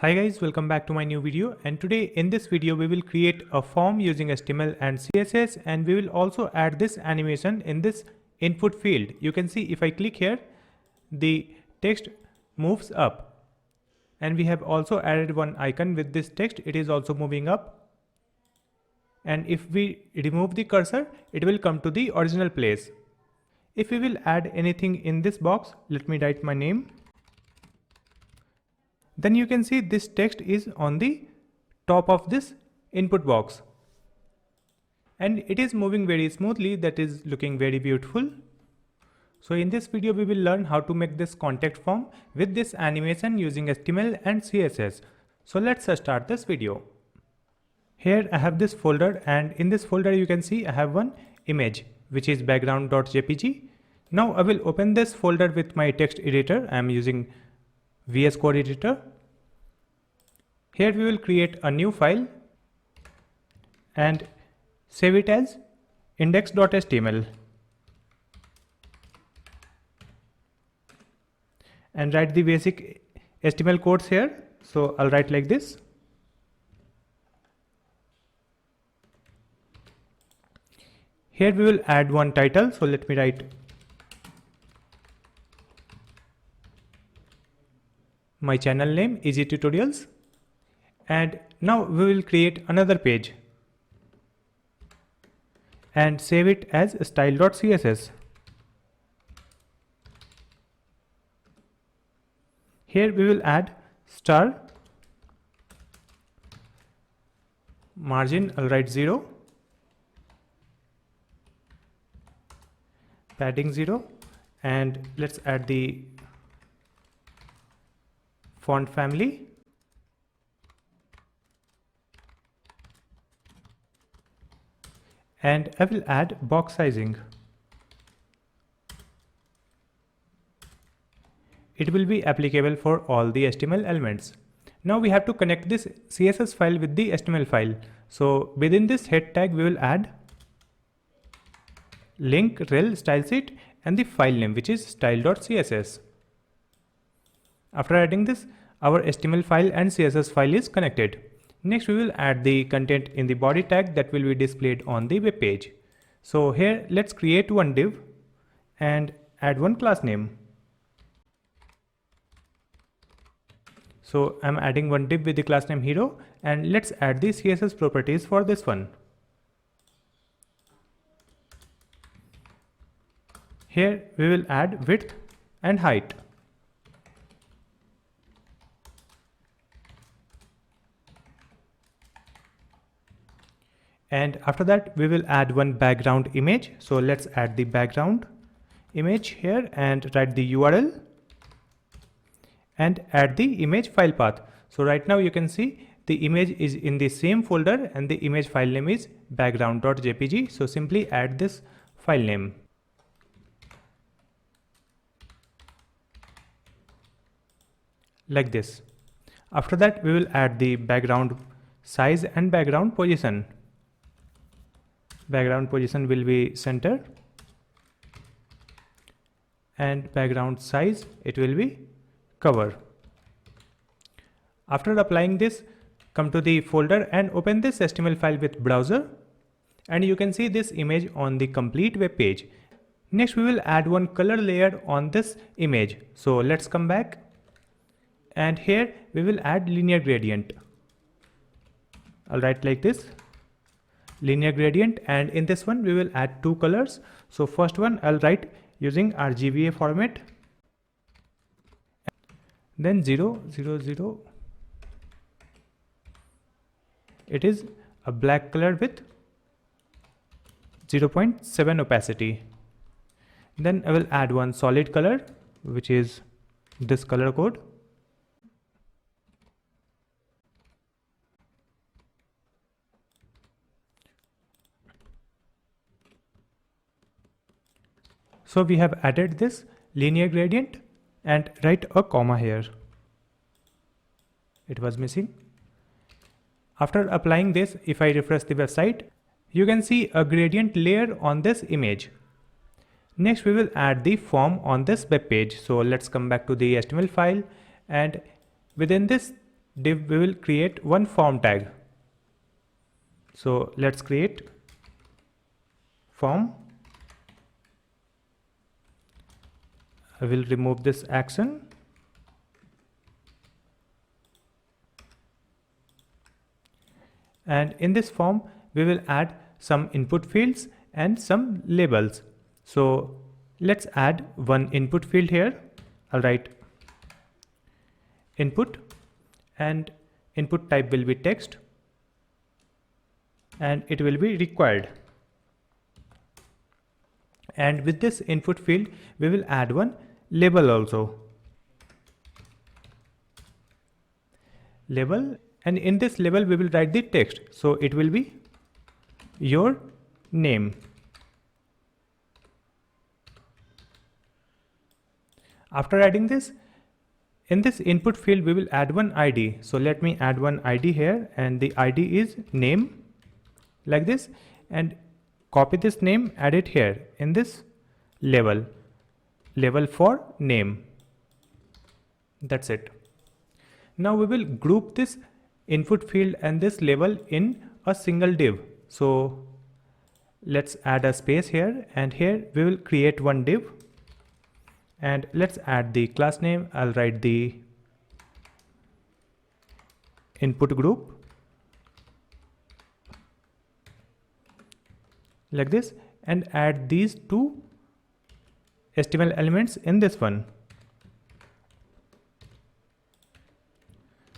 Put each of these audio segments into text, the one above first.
Hi guys, welcome back to my new video, and today in this video we will create a form using HTML and CSS, and we will also add this animation in this input field. You can see if I click here, the text moves up, and we have also added one icon with this text. It is also moving up, and if we remove the cursor, it will come to the original place. If we will add anything in this box, let me write my name. Then you can see this text is on the top of this input box, and it is moving very smoothly. That is looking very beautiful. So in this video we will learn how to make this contact form with this animation using HTML and CSS. So let's start this video. Here I have this folder, and in this folder you can see I have one image which is background.jpg. Now I will open this folder with my text editor. I am using VS Code editor. Here we will create a new file and save it as index.html and write the basic HTML codes here. So I'll write like this. Here we will add one title. So let me write my channel name, Easy Tutorials, and now we will create another page and save it as style.css. Here we will add star, margin I'll write 0, padding 0, and let's add the font family, and I will add box sizing. It will be applicable for all the HTML elements. Now we have to connect this CSS file with the HTML file. So within this head tag we will add link rel style sheet and the file name, which is style.css. After adding this, our HTML file and CSS file is connected. Next we will add the content in the body tag that will be displayed on the web page. So here let's create one div and add one class name. So I'm adding one div with the class name hero, and let's add the CSS properties for this one. Here we will add width and height. And after that we will add one background image. So let's add the background image here and write the URL and add the image file path. So right now you can see the image is in the same folder and the image file name is background.jpg. So simply add this file name. Like this. After that we will add the background size and background position. Background position will be center and background size, it will be cover. After applying this, come to the folder and open this HTML file with browser, and you can see this image on the complete web page. Next we will add one color layer on this image. So let's come back, and here we will add linear gradient. I'll write like this, linear gradient, and in this one we will add two colors. So first one I'll write using RGBA format, then 0 0 0. It is a black color with 0.7 opacity. Then I will add one solid color, which is this color code. So we have added this linear gradient and write a comma here. It was missing. After applying this, if I refresh the website, you can see a gradient layer on this image. Next we will add the form on this web page. So let's come back to the HTML file, and within this div we will create one form tag. So let's create form. I will remove this action. And in this form we will add some input fields and some labels. So let's add one input field here. I'll write input, and input type will be text, and it will be required. And with this input field we will add one label also. Label, and in this label we will write the text. So it will be your name. After adding this, in this input field we will add one ID. So let me add one ID here, and the ID is name, like this, and copy this name, add it here in this label for name. That's it. Now we will group this input field and this label in a single div. So let's add a space here, and here we will create one div, and let's add the class name. I'll write the input group, like this, and add these two HTML elements in this one,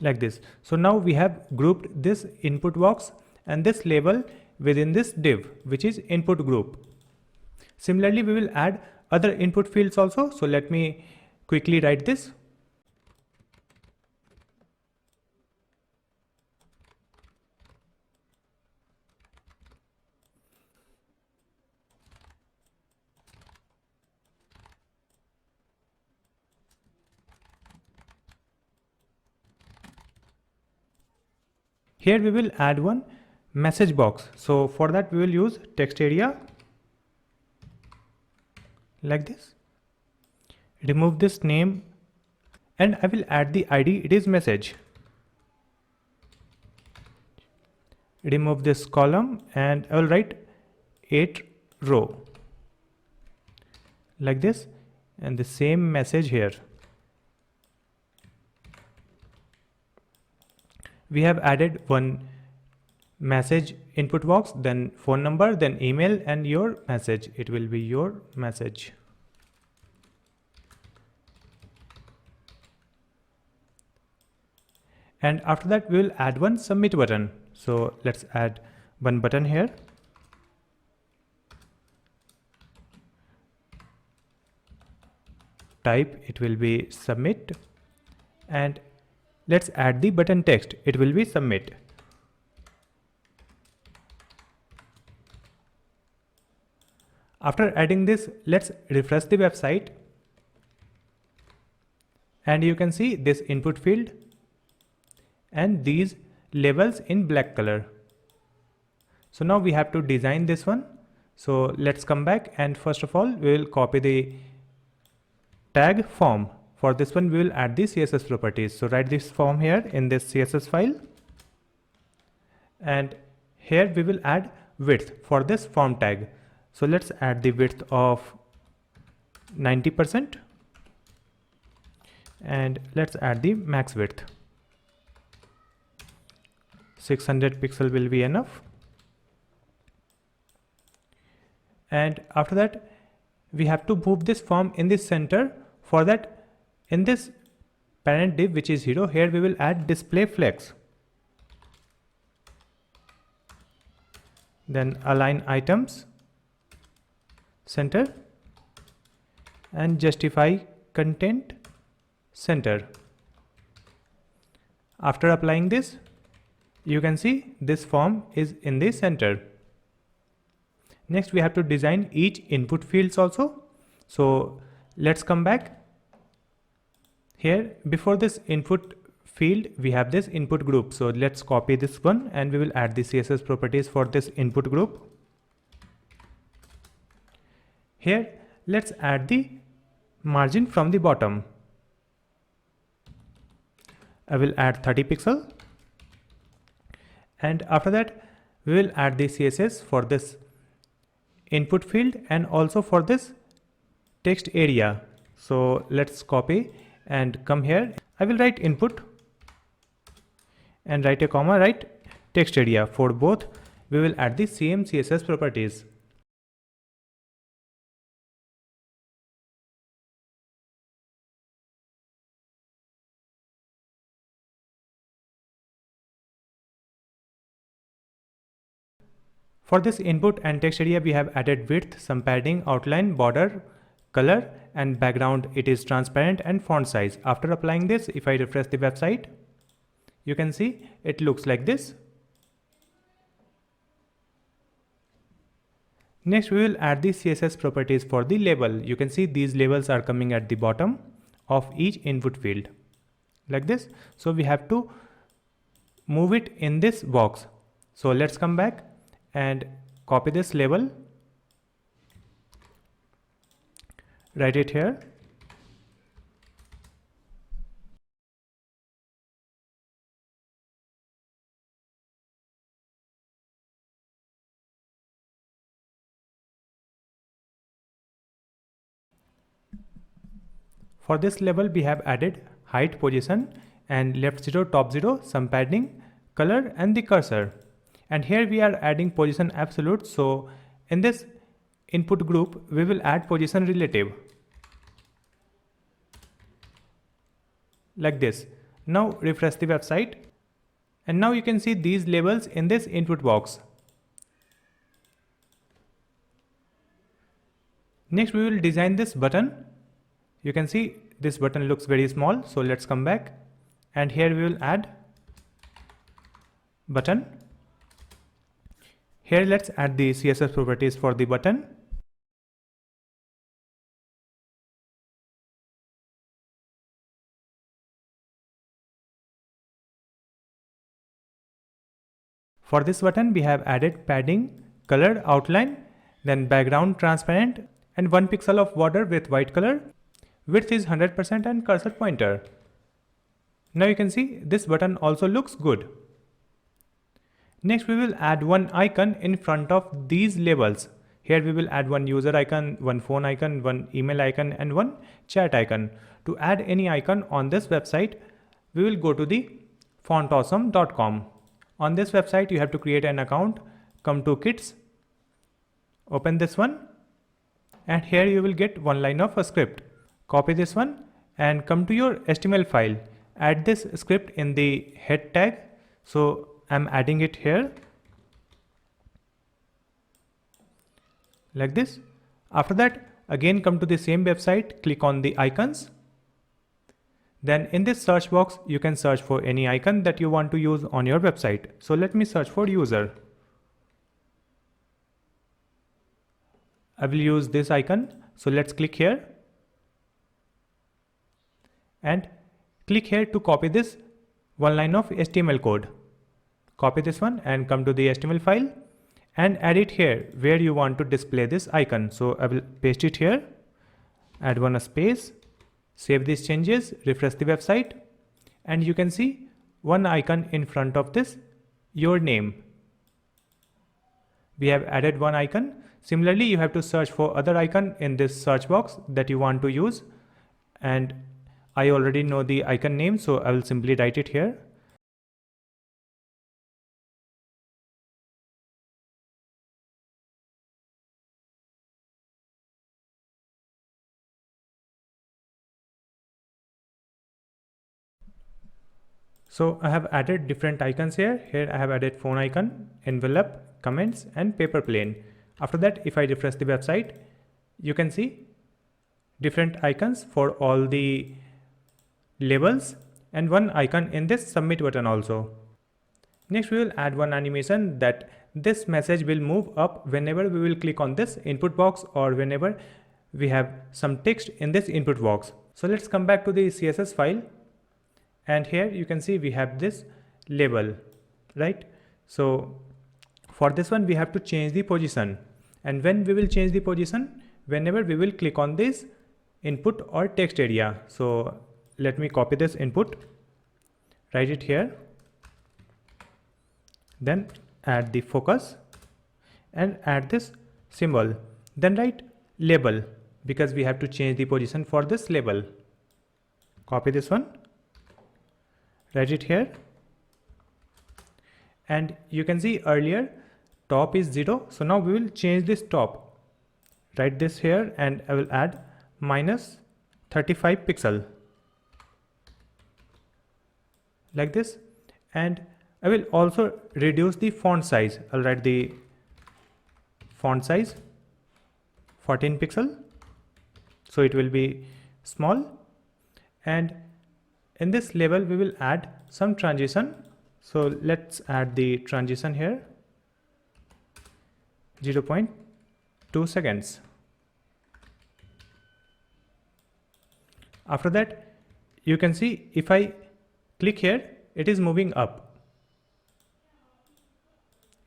like this. So now we have grouped this input box and this label within this div, which is input group. Similarly, we will add other input fields also. So let me quickly write this. Here we will add one message box. So for that we will use text area, like this. Remove this name, and I will add the ID. It is message. Remove this column, and I will write 8 row, like this, and the same message here. We have added one message input box, then phone number, then email, and your message. It will be your message. And after that we will add one submit button. So let's add one button here. Type, it will be submit, and let's add the button text. It will be submit. After adding this, let's refresh the website, and you can see this input field and these labels in black color. So now we have to design this one. So let's come back, and first of all we will copy the tag form. For this one we will add the CSS properties. So write this form here in this CSS file, and here we will add width for this form tag. So let's add the width of 90%, and let's add the max width. 600 pixel will be enough. And after that we have to move this form in the center. For that, in this parent div, which is hero, here we will add display flex. Then align items center, and justify content center. After applying this, you can see this form is in the center. Next we have to design each input fields also. So let's come back. Here before this input field we have this input group. So let's copy this one, and we will add the CSS properties for this input group. Here let's add the margin from the bottom. I will add 30 pixel, and after that we will add the CSS for this input field and also for this text area. So let's copy and come here. I will write input and write a comma, write text area. For both we will add the same CSS properties. For this input and text area, we have added width, some padding, outline, border, color, and background. It is transparent and font size. After applying this, if I refresh the website, you can see it looks like this. Next, we will add the CSS properties for the label. You can see these labels are coming at the bottom of each input field like this. So we have to move it in this box. So let's come back and copy this label, write it here, for this label we have added height, position, and left 0, top 0, some padding, color, and the cursor. And here we are adding position absolute. So in this input group, we will add position relative like this. Now refresh the website, and now you can see these labels in this input box. Next, we will design this button. You can see this button looks very small. So let's come back, and here we will add button. Here let's add the CSS properties for the button. For this button we have added padding, color, outline, then background transparent, and 1 pixel of border with white color. Width is 100% and cursor pointer. Now you can see this button also looks good. Next, we will add one icon in front of these labels. Here we will add one user icon, one phone icon, one email icon, and one chat icon. To add any icon on this website, we will go to the fontawesome.com. On this website, you have to create an account, come to Kits, open this one, and here you will get one line of a script. Copy this one and come to your HTML file. Add this script in the head tag. So I'm adding it here like this. After that, again come to the same website, click on the icons. Then in this search box, you can search for any icon that you want to use on your website. So let me search for user. I will use this icon. So let's click here and click here to copy this one line of HTML code. Copy this one and come to the HTML file and add it here where you want to display this icon. So I will paste it here, add one space, save these changes, refresh the website, and you can see one icon in front of this, your name. We have added one icon. Similarly, you have to search for other icon in this search box that you want to use. And I already know the icon name, so I will simply write it here. So I have added different icons here. Here I have added phone icon, envelope, comments, and paper plane. After that, if I refresh the website, you can see different icons for all the labels and one icon in this submit button also. Next, we will add one animation that this message will move up whenever we will click on this input box or whenever we have some text in this input box. So let's come back to the CSS file. And here you can see we have this label, right? So for this one, we have to change the position. And when we will change the position, whenever we will click on this input or text area. So let me copy this input, write it here, then add the focus and add this symbol, then write label because we have to change the position for this label. Copy this one, write it here, and you can see earlier top is 0, so now we will change this top. Write this here and I will add minus 35 pixel like this, and I will also reduce the font size. I'll write the font size 14 pixel, so it will be small, and in this label we will add some transition. So let's add the transition here, 0.2 seconds. After that, you can see if I click here, it is moving up.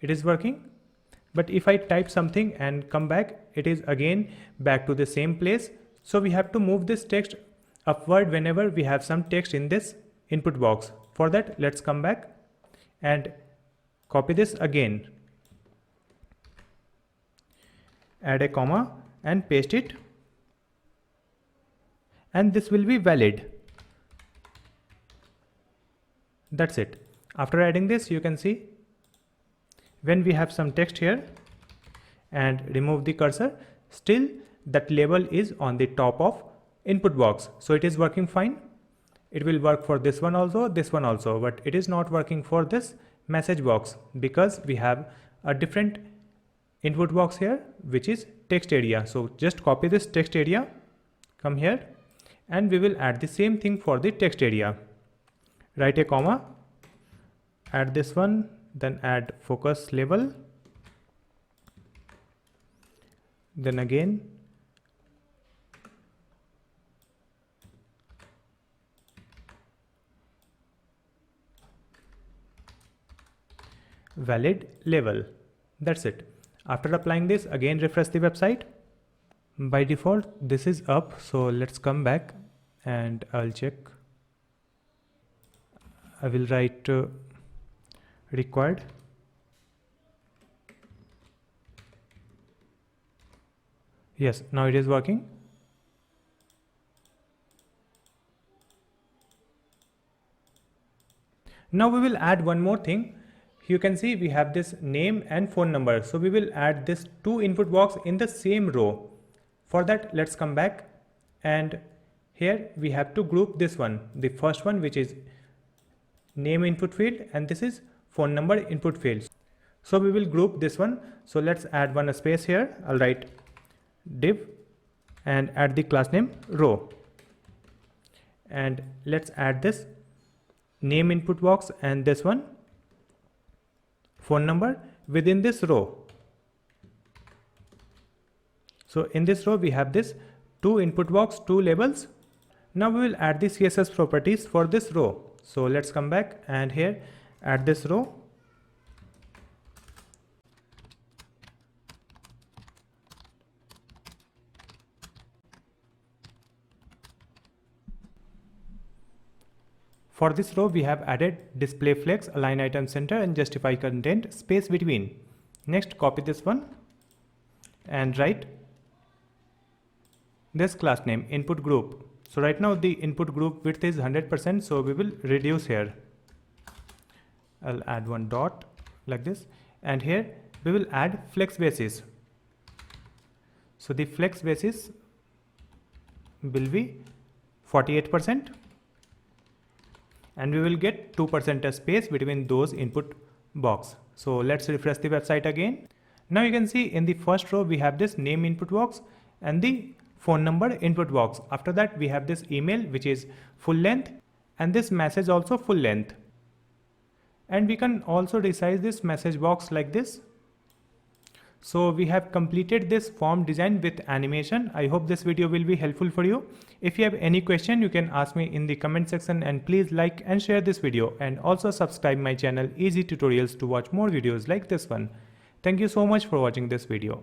It is working. But if I type something and come back, it is again back to the same place. So we have to move this text upward whenever we have some text in this input box. For that, let's come back and copy this again. Add a comma and paste it. And this will be valid. That's it. After adding this, you can see when we have some text here and remove the cursor, still that label is on the top of input box. So it is working fine. It will work for this one also, but it is not working for this message box because we have a different input box here, which is text area. So just copy this text area, come here, and we will add the same thing for the text area. Write a comma, add this one, then add focus label, then again valid label. That's it. After applying this, again refresh the website. By default this is up, so let's come back and I'll check. I will write required. Yes, now it is working. Now we will add one more thing. You can see we have this name and phone number. So we will add this two input box in the same row. For that, let's come back, and here we have to group this one. The first one, which is name input field, and this is phone number input field. So we will group this one. So let's add one space here. I'll write div and add the class name row, and let's add this name input box and this one phone number within this row. So in this row we have this two input box, two labels. Now we will add the CSS properties for this row. So let's come back and here add this row. For this row we have added display flex, align item center and justify content space between. Next, copy this one and write this class name input group. So right now the input group width is 100%, so we will reduce here. I'll add one dot like this, and here we will add flex basis. So the flex basis will be 48%, and we will get 2% space between those input box. So let's refresh the website again. Now you can see in the first row we have this name input box and the phone number input box. After that we have this email, which is full length, and this message also full length. And we can also resize this message box like this. So we have completed this form design with animation. I hope this video will be helpful for you. If you have any question, you can ask me in the comment section, and please like and share this video, and also subscribe my channel Easy Tutorials to watch more videos like this one. Thank you so much for watching this video.